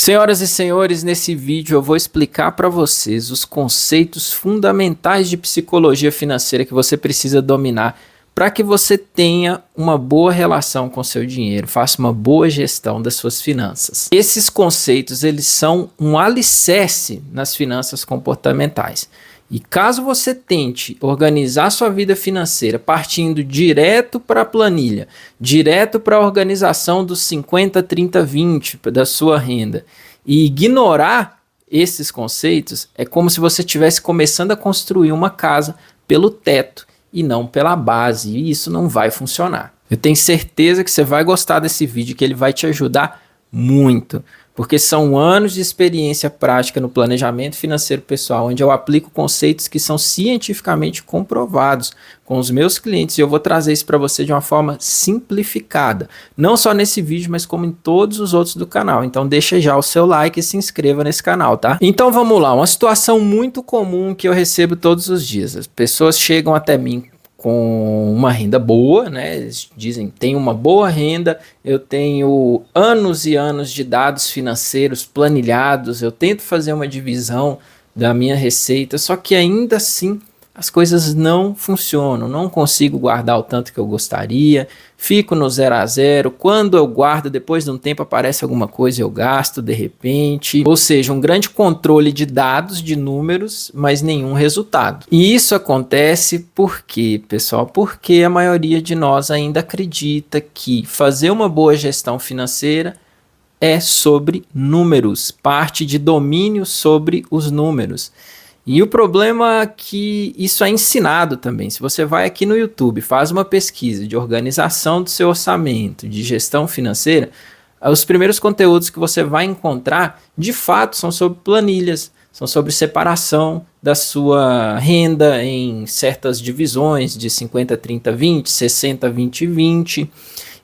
Senhoras e senhores, nesse vídeo eu vou explicar para vocês os conceitos fundamentais de psicologia financeira que você precisa dominar para que você tenha uma boa relação com seu dinheiro, faça uma boa gestão das suas finanças. Esses conceitos, eles são um alicerce nas finanças comportamentais. E caso você tente organizar sua vida financeira partindo direto para a planilha, direto para a organização dos 50, 30, 20 da sua renda e ignorar esses conceitos, é como se você estivesse começando a construir uma casa pelo teto e não pela base, e isso não vai funcionar. Eu tenho certeza que você vai gostar desse vídeo, que ele vai te ajudar muito, porque são anos de experiência prática no planejamento financeiro pessoal, onde eu aplico conceitos que são cientificamente comprovados com os meus clientes, e eu vou trazer isso para você de uma forma simplificada, não só nesse vídeo, mas como em todos os outros do canal. Então deixa já o seu like e se inscreva nesse canal, tá? Então vamos lá, uma situação muito comum que eu recebo todos os dias. As pessoas chegam até mim com uma renda boa, né? Eles dizem, tem uma boa renda, eu tenho anos e anos de dados financeiros planilhados, eu tento fazer uma divisão da minha receita, só que ainda assim as coisas não funcionam, não consigo guardar o tanto que eu gostaria, fico no 0 a 0, quando eu guardo, depois de um tempo aparece alguma coisa e eu gasto de repente, ou seja, um grande controle de dados, de números, mas nenhum resultado. E isso acontece por quê, pessoal? Porque a maioria de nós ainda acredita que fazer uma boa gestão financeira é sobre números, parte de domínio sobre os números. E o problema é que isso é ensinado também. Se você vai aqui no YouTube, faz uma pesquisa de organização do seu orçamento, de gestão financeira, os primeiros conteúdos que você vai encontrar, de fato, são sobre planilhas, são sobre separação da sua renda em certas divisões de 50, 30, 20, 60, 20, 20,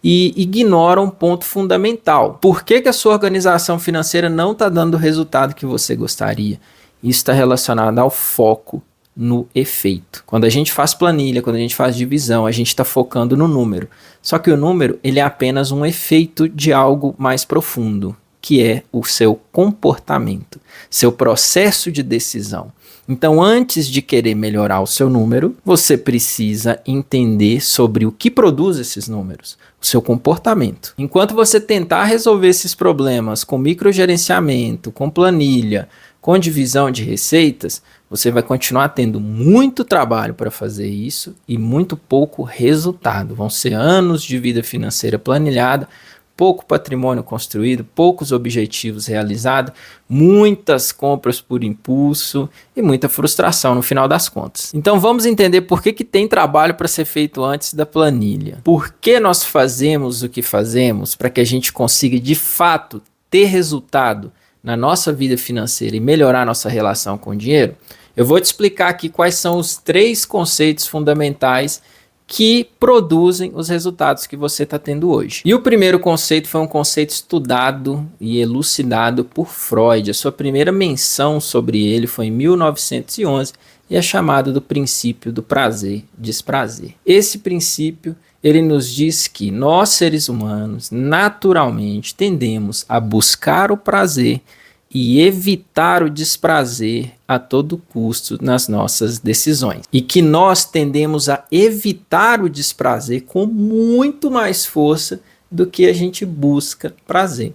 e ignoram um ponto fundamental. Por que a sua organização financeira não está dando o resultado que você gostaria? Isso está relacionado ao foco no efeito. Quando a gente faz planilha, quando a gente faz divisão, a gente está focando no número. Só que o número, ele é apenas um efeito de algo mais profundo, que é o seu comportamento, seu processo de decisão. Então, antes de querer melhorar o seu número, você precisa entender sobre o que produz esses números, o seu comportamento. Enquanto você tentar resolver esses problemas com microgerenciamento, com planilha, com divisão de receitas, você vai continuar tendo muito trabalho para fazer isso e muito pouco resultado. Vão ser anos de vida financeira planilhada, pouco patrimônio construído, poucos objetivos realizados, muitas compras por impulso e muita frustração no final das contas. Então vamos entender por que tem trabalho para ser feito antes da planilha. Por que nós fazemos o que fazemos para que a gente consiga de fato ter resultado na nossa vida financeira e melhorar nossa relação com o dinheiro? Eu vou te explicar aqui quais são os 3 conceitos fundamentais que produzem os resultados que você está tendo hoje. E o primeiro conceito foi um conceito estudado e elucidado por Freud. A sua primeira menção sobre ele foi em 1911 e é chamado do princípio do prazer-desprazer. Esse princípio, ele nos diz que nós, seres humanos, naturalmente tendemos a buscar o prazer e evitar o desprazer a todo custo nas nossas decisões. E que nós tendemos a evitar o desprazer com muito mais força do que a gente busca prazer.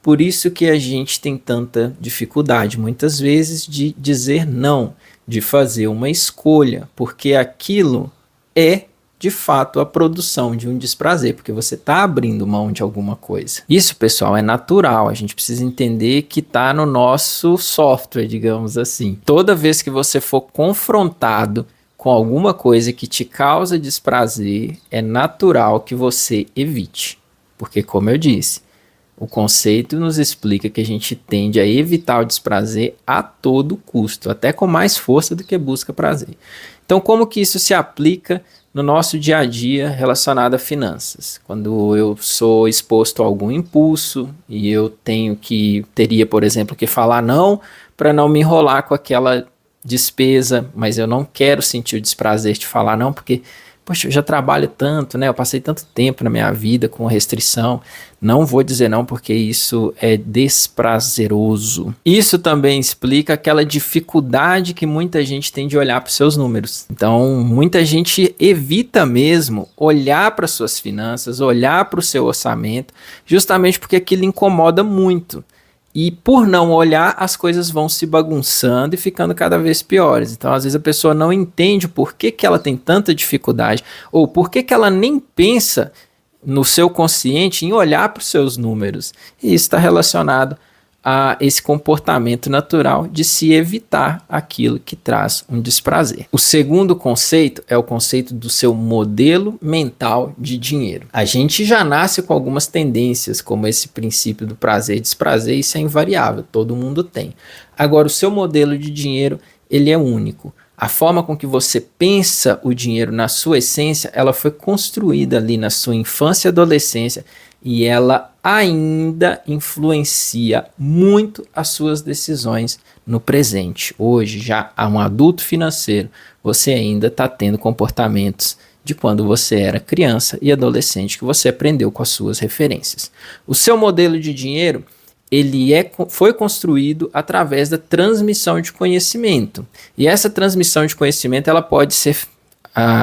Por isso que a gente tem tanta dificuldade, muitas vezes, de dizer não, de fazer uma escolha, porque aquilo é de fato a produção de um desprazer, porque você está abrindo mão de alguma coisa. Isso, pessoal, é natural, a gente precisa entender que está no nosso software, digamos assim. Toda vez que você for confrontado com alguma coisa que te causa desprazer, é natural que você evite, porque, como eu disse, o conceito nos explica que a gente tende a evitar o desprazer a todo custo, até com mais força do que busca prazer. Então, como que isso se aplica no nosso dia a dia relacionado a finanças? Quando eu sou exposto a algum impulso e eu teria, por exemplo, que falar não para não me enrolar com aquela despesa, mas eu não quero sentir o desprazer de falar não, porque poxa, eu já trabalho tanto, né? Eu passei tanto tempo na minha vida com restrição. Não vou dizer não, porque isso é desprazeroso. Isso também explica aquela dificuldade que muita gente tem de olhar para os seus números. Então, muita gente evita mesmo olhar para suas finanças, olhar para o seu orçamento, justamente porque aquilo incomoda muito. E por não olhar, as coisas vão se bagunçando e ficando cada vez piores. Então, às vezes, a pessoa não entende por que ela tem tanta dificuldade, ou por que ela nem pensa no seu consciente em olhar para os seus números. E isso está relacionado a esse comportamento natural de se evitar aquilo que traz um desprazer. O segundo conceito é o conceito do seu modelo mental de dinheiro. A gente já nasce com algumas tendências, como esse princípio do prazer e desprazer, isso é invariável, todo mundo tem. Agora, o seu modelo de dinheiro, ele é único. A forma com que você pensa o dinheiro na sua essência, ela foi construída ali na sua infância e adolescência e ela ainda influencia muito as suas decisões no presente. Hoje, já há um adulto financeiro, você ainda está tendo comportamentos de quando você era criança e adolescente que você aprendeu com as suas referências. O seu modelo de dinheiro, foi construído através da transmissão de conhecimento. E essa transmissão de conhecimento ela pode ser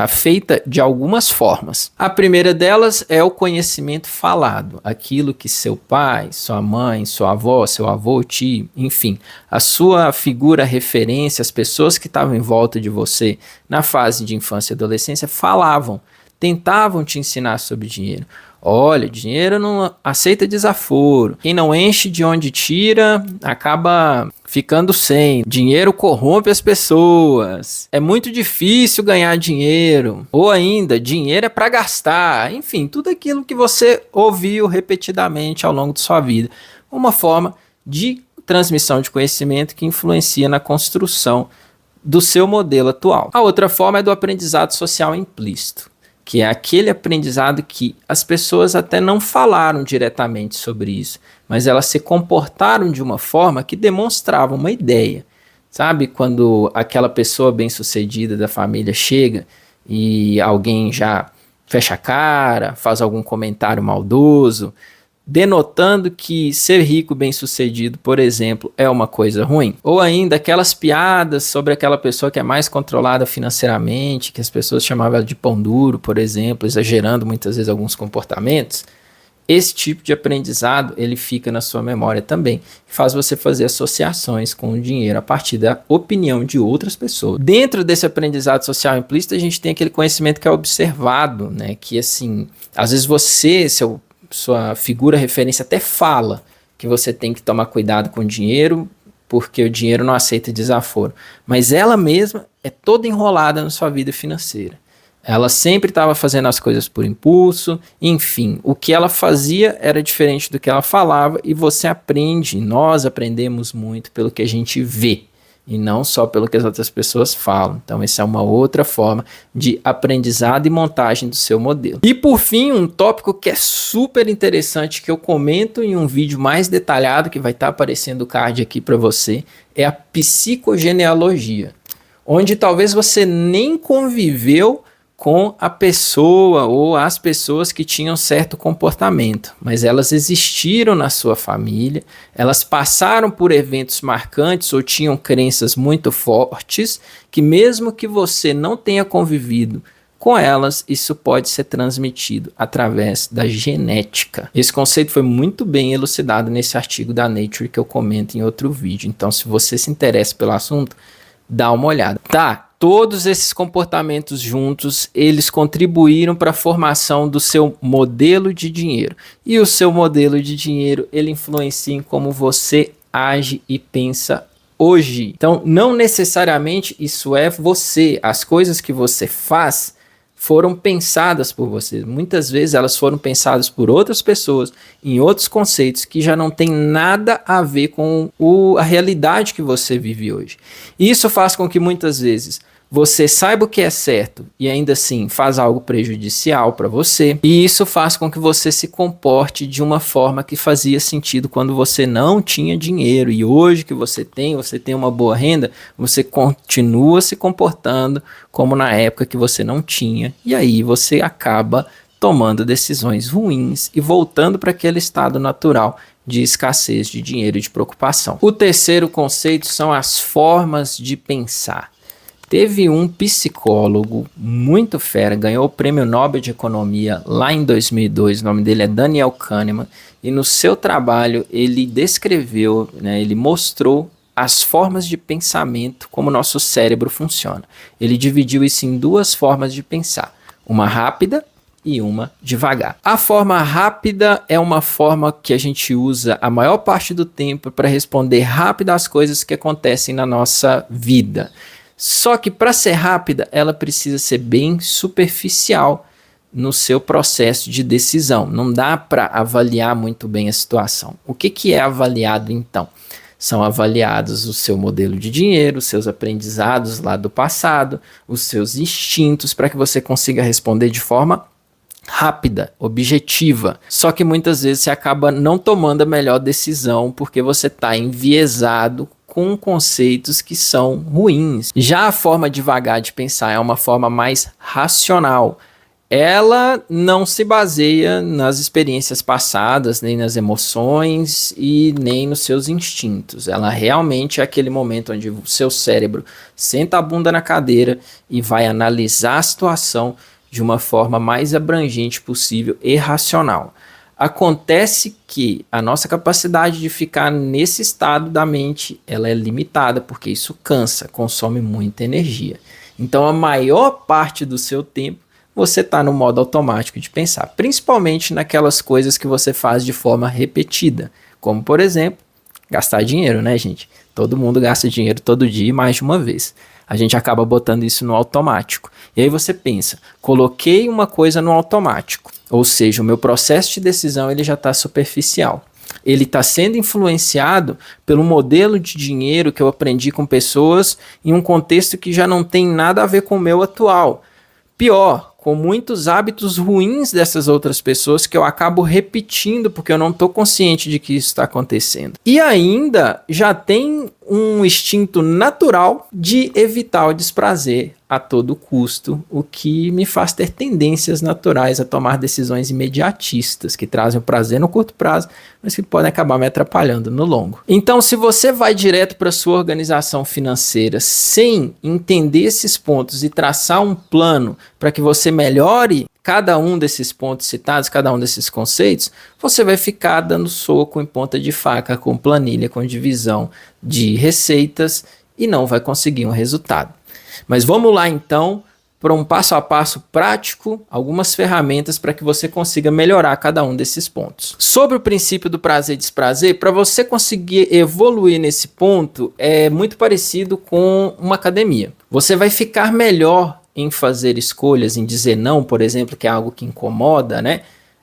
feita de algumas formas. A primeira delas é o conhecimento falado, aquilo que seu pai, sua mãe, sua avó, seu avô, tio, enfim, a sua figura referência, as pessoas que estavam em volta de você na fase de infância e adolescência falavam, tentavam te ensinar sobre dinheiro. Olha, dinheiro não aceita desaforo. Quem não enche de onde tira, acaba ficando sem. Dinheiro corrompe as pessoas. É muito difícil ganhar dinheiro. Ou ainda, dinheiro é para gastar. Enfim, tudo aquilo que você ouviu repetidamente ao longo de sua vida. Uma forma de transmissão de conhecimento que influencia na construção do seu modelo atual. A outra forma é do aprendizado social implícito, que é aquele aprendizado que as pessoas até não falaram diretamente sobre isso, mas elas se comportaram de uma forma que demonstrava uma ideia. Sabe, quando aquela pessoa bem-sucedida da família chega e alguém já fecha a cara, faz algum comentário maldoso, denotando que ser rico bem-sucedido, por exemplo, é uma coisa ruim. Ou ainda aquelas piadas sobre aquela pessoa que é mais controlada financeiramente, que as pessoas chamavam de pão duro, por exemplo, exagerando muitas vezes alguns comportamentos. Esse tipo de aprendizado, ele fica na sua memória também, faz você fazer associações com o dinheiro a partir da opinião de outras pessoas. Dentro desse aprendizado social implícito, a gente tem aquele conhecimento que é observado, né? Que assim, às vezes sua figura referência até fala que você tem que tomar cuidado com o dinheiro, porque o dinheiro não aceita desaforo. Mas ela mesma é toda enrolada na sua vida financeira. Ela sempre estava fazendo as coisas por impulso, enfim, o que ela fazia era diferente do que ela falava e você aprende, nós aprendemos muito pelo que a gente vê e não só pelo que as outras pessoas falam. Então essa é uma outra forma de aprendizado e montagem do seu modelo. E por fim, um tópico que é super interessante, que eu comento em um vídeo mais detalhado, que vai estar aparecendo o card aqui para você, é a psicogenealogia, onde talvez você nem conviveu com a pessoa ou as pessoas que tinham certo comportamento, mas elas existiram na sua família, elas passaram por eventos marcantes ou tinham crenças muito fortes, que mesmo que você não tenha convivido com elas, isso pode ser transmitido através da genética. Esse conceito foi muito bem elucidado nesse artigo da Nature que eu comento em outro vídeo, então se você se interessa pelo assunto, dá uma olhada. Tá. Todos esses comportamentos juntos, eles contribuíram para a formação do seu modelo de dinheiro. E o seu modelo de dinheiro, ele influencia em como você age e pensa hoje. Então, não necessariamente isso é você. As coisas que você faz foram pensadas por você. Muitas vezes elas foram pensadas por outras pessoas, em outros conceitos que já não tem nada a ver com a realidade que você vive hoje. Isso faz com que muitas vezes você saiba o que é certo e ainda assim faz algo prejudicial para você. E isso faz com que você se comporte de uma forma que fazia sentido quando você não tinha dinheiro. E hoje que você tem uma boa renda, você continua se comportando como na época que você não tinha. E aí você acaba tomando decisões ruins e voltando para aquele estado natural de escassez de dinheiro e de preocupação. O terceiro conceito são as formas de pensar. Teve um psicólogo muito fera, ganhou o Prêmio Nobel de Economia lá em 2002, o nome dele é Daniel Kahneman, e no seu trabalho ele descreveu, ele mostrou as formas de pensamento, como o nosso cérebro funciona. Ele dividiu isso em duas formas de pensar, uma rápida e uma devagar. A forma rápida é uma forma que a gente usa a maior parte do tempo para responder rápido às coisas que acontecem na nossa vida. Só que para ser rápida, ela precisa ser bem superficial no seu processo de decisão. Não dá para avaliar muito bem a situação. O que é avaliado então? São avaliados o seu modelo de dinheiro, os seus aprendizados lá do passado, os seus instintos, para que você consiga responder de forma rápida, objetiva. Só que muitas vezes você acaba não tomando a melhor decisão porque você está enviesado com conceitos que são ruins. Já a forma devagar de pensar é uma forma mais racional. Ela não se baseia nas experiências passadas, nem nas emoções e nem nos seus instintos. Ela realmente é aquele momento onde o seu cérebro senta a bunda na cadeira e vai analisar a situação de uma forma mais abrangente possível e racional. Acontece que a nossa capacidade de ficar nesse estado da mente, ela é limitada, porque isso cansa, consome muita energia. Então, a maior parte do seu tempo, você está no modo automático de pensar, principalmente naquelas coisas que você faz de forma repetida, como, por exemplo, gastar dinheiro, né, gente? Todo mundo gasta dinheiro todo dia e mais de uma vez. A gente acaba botando isso no automático. E aí você pensa, coloquei uma coisa no automático, ou seja, o meu processo de decisão ele já está superficial. Ele está sendo influenciado pelo modelo de dinheiro que eu aprendi com pessoas em um contexto que já não tem nada a ver com o meu atual. Pior, com muitos hábitos ruins dessas outras pessoas que eu acabo repetindo porque eu não estou consciente de que isso está acontecendo. E ainda já tem um instinto natural de evitar o desprazer a todo custo, o que me faz ter tendências naturais a tomar decisões imediatistas, que trazem o prazer no curto prazo, mas que podem acabar me atrapalhando no longo. Então, se você vai direto para a sua organização financeira sem entender esses pontos e traçar um plano para que você melhore cada um desses pontos citados, cada um desses conceitos, você vai ficar dando soco em ponta de faca, com planilha, com divisão de receitas e não vai conseguir um resultado. Mas vamos lá então para um passo a passo prático, algumas ferramentas para que você consiga melhorar cada um desses pontos. Sobre o princípio do prazer e desprazer, para você conseguir evoluir nesse ponto, é muito parecido com uma academia. Você vai ficar melhor em fazer escolhas, em dizer não, por exemplo, que é algo que incomoda, né?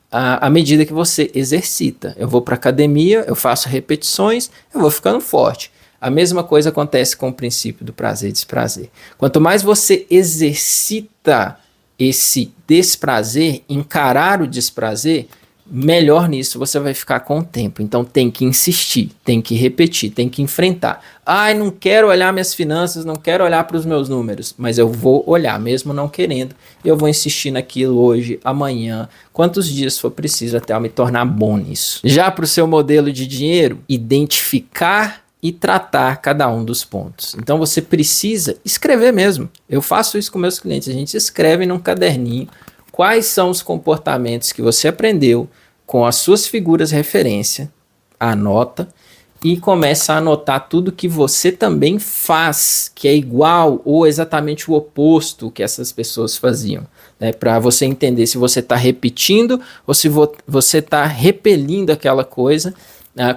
À medida que você exercita. Eu vou para a academia, eu faço repetições, eu vou ficando forte. A mesma coisa acontece com o princípio do prazer e desprazer. Quanto mais você exercita esse desprazer, encarar o desprazer, melhor nisso você vai ficar com o tempo. Então tem que insistir, tem que repetir, tem que enfrentar. Ai, não quero olhar minhas finanças, não quero olhar para os meus números, mas eu vou olhar, mesmo não querendo. Eu vou insistir naquilo hoje, amanhã, quantos dias for preciso até eu me tornar bom nisso. Já para o seu modelo de dinheiro, identificar e tratar cada um dos pontos. Então você precisa escrever mesmo. Eu faço isso com meus clientes. A gente escreve num caderninho quais são os comportamentos que você aprendeu com as suas figuras de referência, anota e começa a anotar tudo que você também faz, que é igual ou exatamente o oposto que essas pessoas faziam, né? Para você entender se você está repetindo ou se você está repelindo aquela coisa.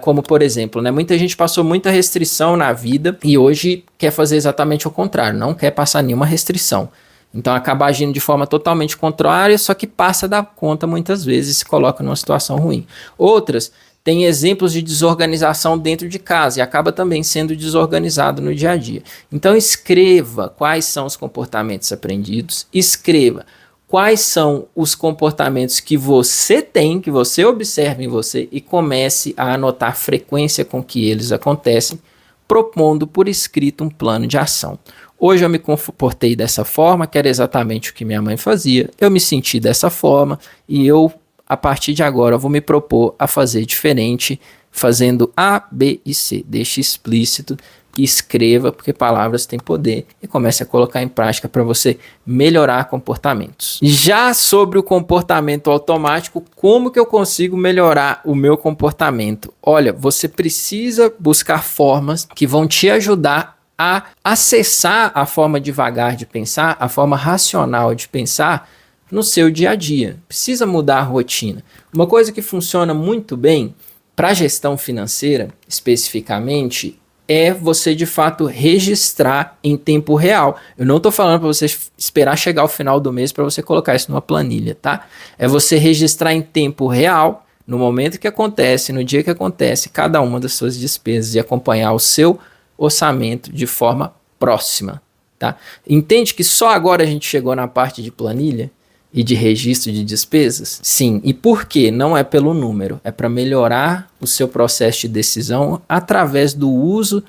Como por exemplo, né, muita gente passou muita restrição na vida e hoje quer fazer exatamente o contrário, não quer passar nenhuma restrição. Então acaba agindo de forma totalmente contrária, só que passa da conta muitas vezes e se coloca numa situação ruim. Outras tem exemplos de desorganização dentro de casa e acaba também sendo desorganizado no dia a dia. Então escreva quais são os comportamentos aprendidos, escreva quais são os comportamentos que você tem, que você observa em você e comece a anotar a frequência com que eles acontecem, propondo por escrito um plano de ação. Hoje eu me comportei dessa forma, que era exatamente o que minha mãe fazia, eu me senti dessa forma e eu, a partir de agora, vou me propor a fazer diferente, fazendo A, B e C. Deixe explícito e escreva, porque palavras têm poder, e comece a colocar em prática para você melhorar comportamentos. Já sobre o comportamento automático, como que eu consigo melhorar o meu comportamento? Olha, você precisa buscar formas que vão te ajudar a acessar a forma devagar de pensar, a forma racional de pensar no seu dia a dia. Precisa mudar a rotina. Uma coisa que funciona muito bem para a gestão financeira, especificamente, é você de fato registrar em tempo real. Eu não estou falando para você esperar chegar ao final do mês para você colocar isso numa planilha, tá? É você registrar em tempo real, no momento que acontece, no dia que acontece, cada uma das suas despesas e acompanhar o seu orçamento de forma próxima, tá? Entende que só agora a gente chegou na parte de planilha e de registro de despesas? Sim. E por quê? Não é pelo número, é para melhorar o seu processo de decisão através do uso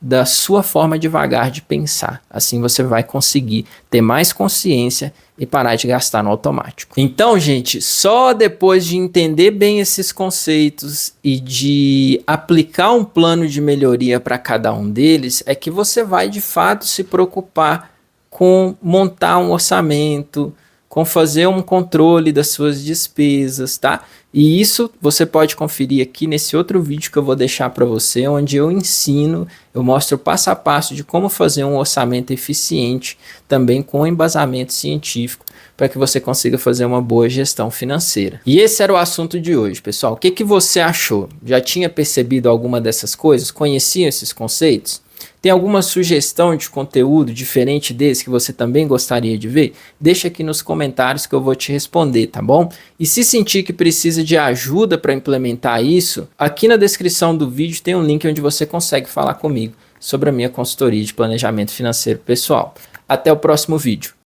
da sua forma devagar de pensar. Assim você vai conseguir ter mais consciência e parar de gastar no automático. Então, gente, só depois de entender bem esses conceitos e de aplicar um plano de melhoria para cada um deles, é que você vai de fato se preocupar com montar um orçamento, com fazer um controle das suas despesas, tá? E isso você pode conferir aqui nesse outro vídeo que eu vou deixar para você, onde eu ensino, eu mostro passo a passo de como fazer um orçamento eficiente, também com embasamento científico, para que você consiga fazer uma boa gestão financeira. E esse era o assunto de hoje, pessoal. O que que você achou? Já tinha percebido alguma dessas coisas? Conhecia esses conceitos? Tem alguma sugestão de conteúdo diferente desse que você também gostaria de ver? Deixa aqui nos comentários que eu vou te responder, tá bom? E se sentir que precisa de ajuda para implementar isso, aqui na descrição do vídeo tem um link onde você consegue falar comigo sobre a minha consultoria de planejamento financeiro pessoal. Até o próximo vídeo.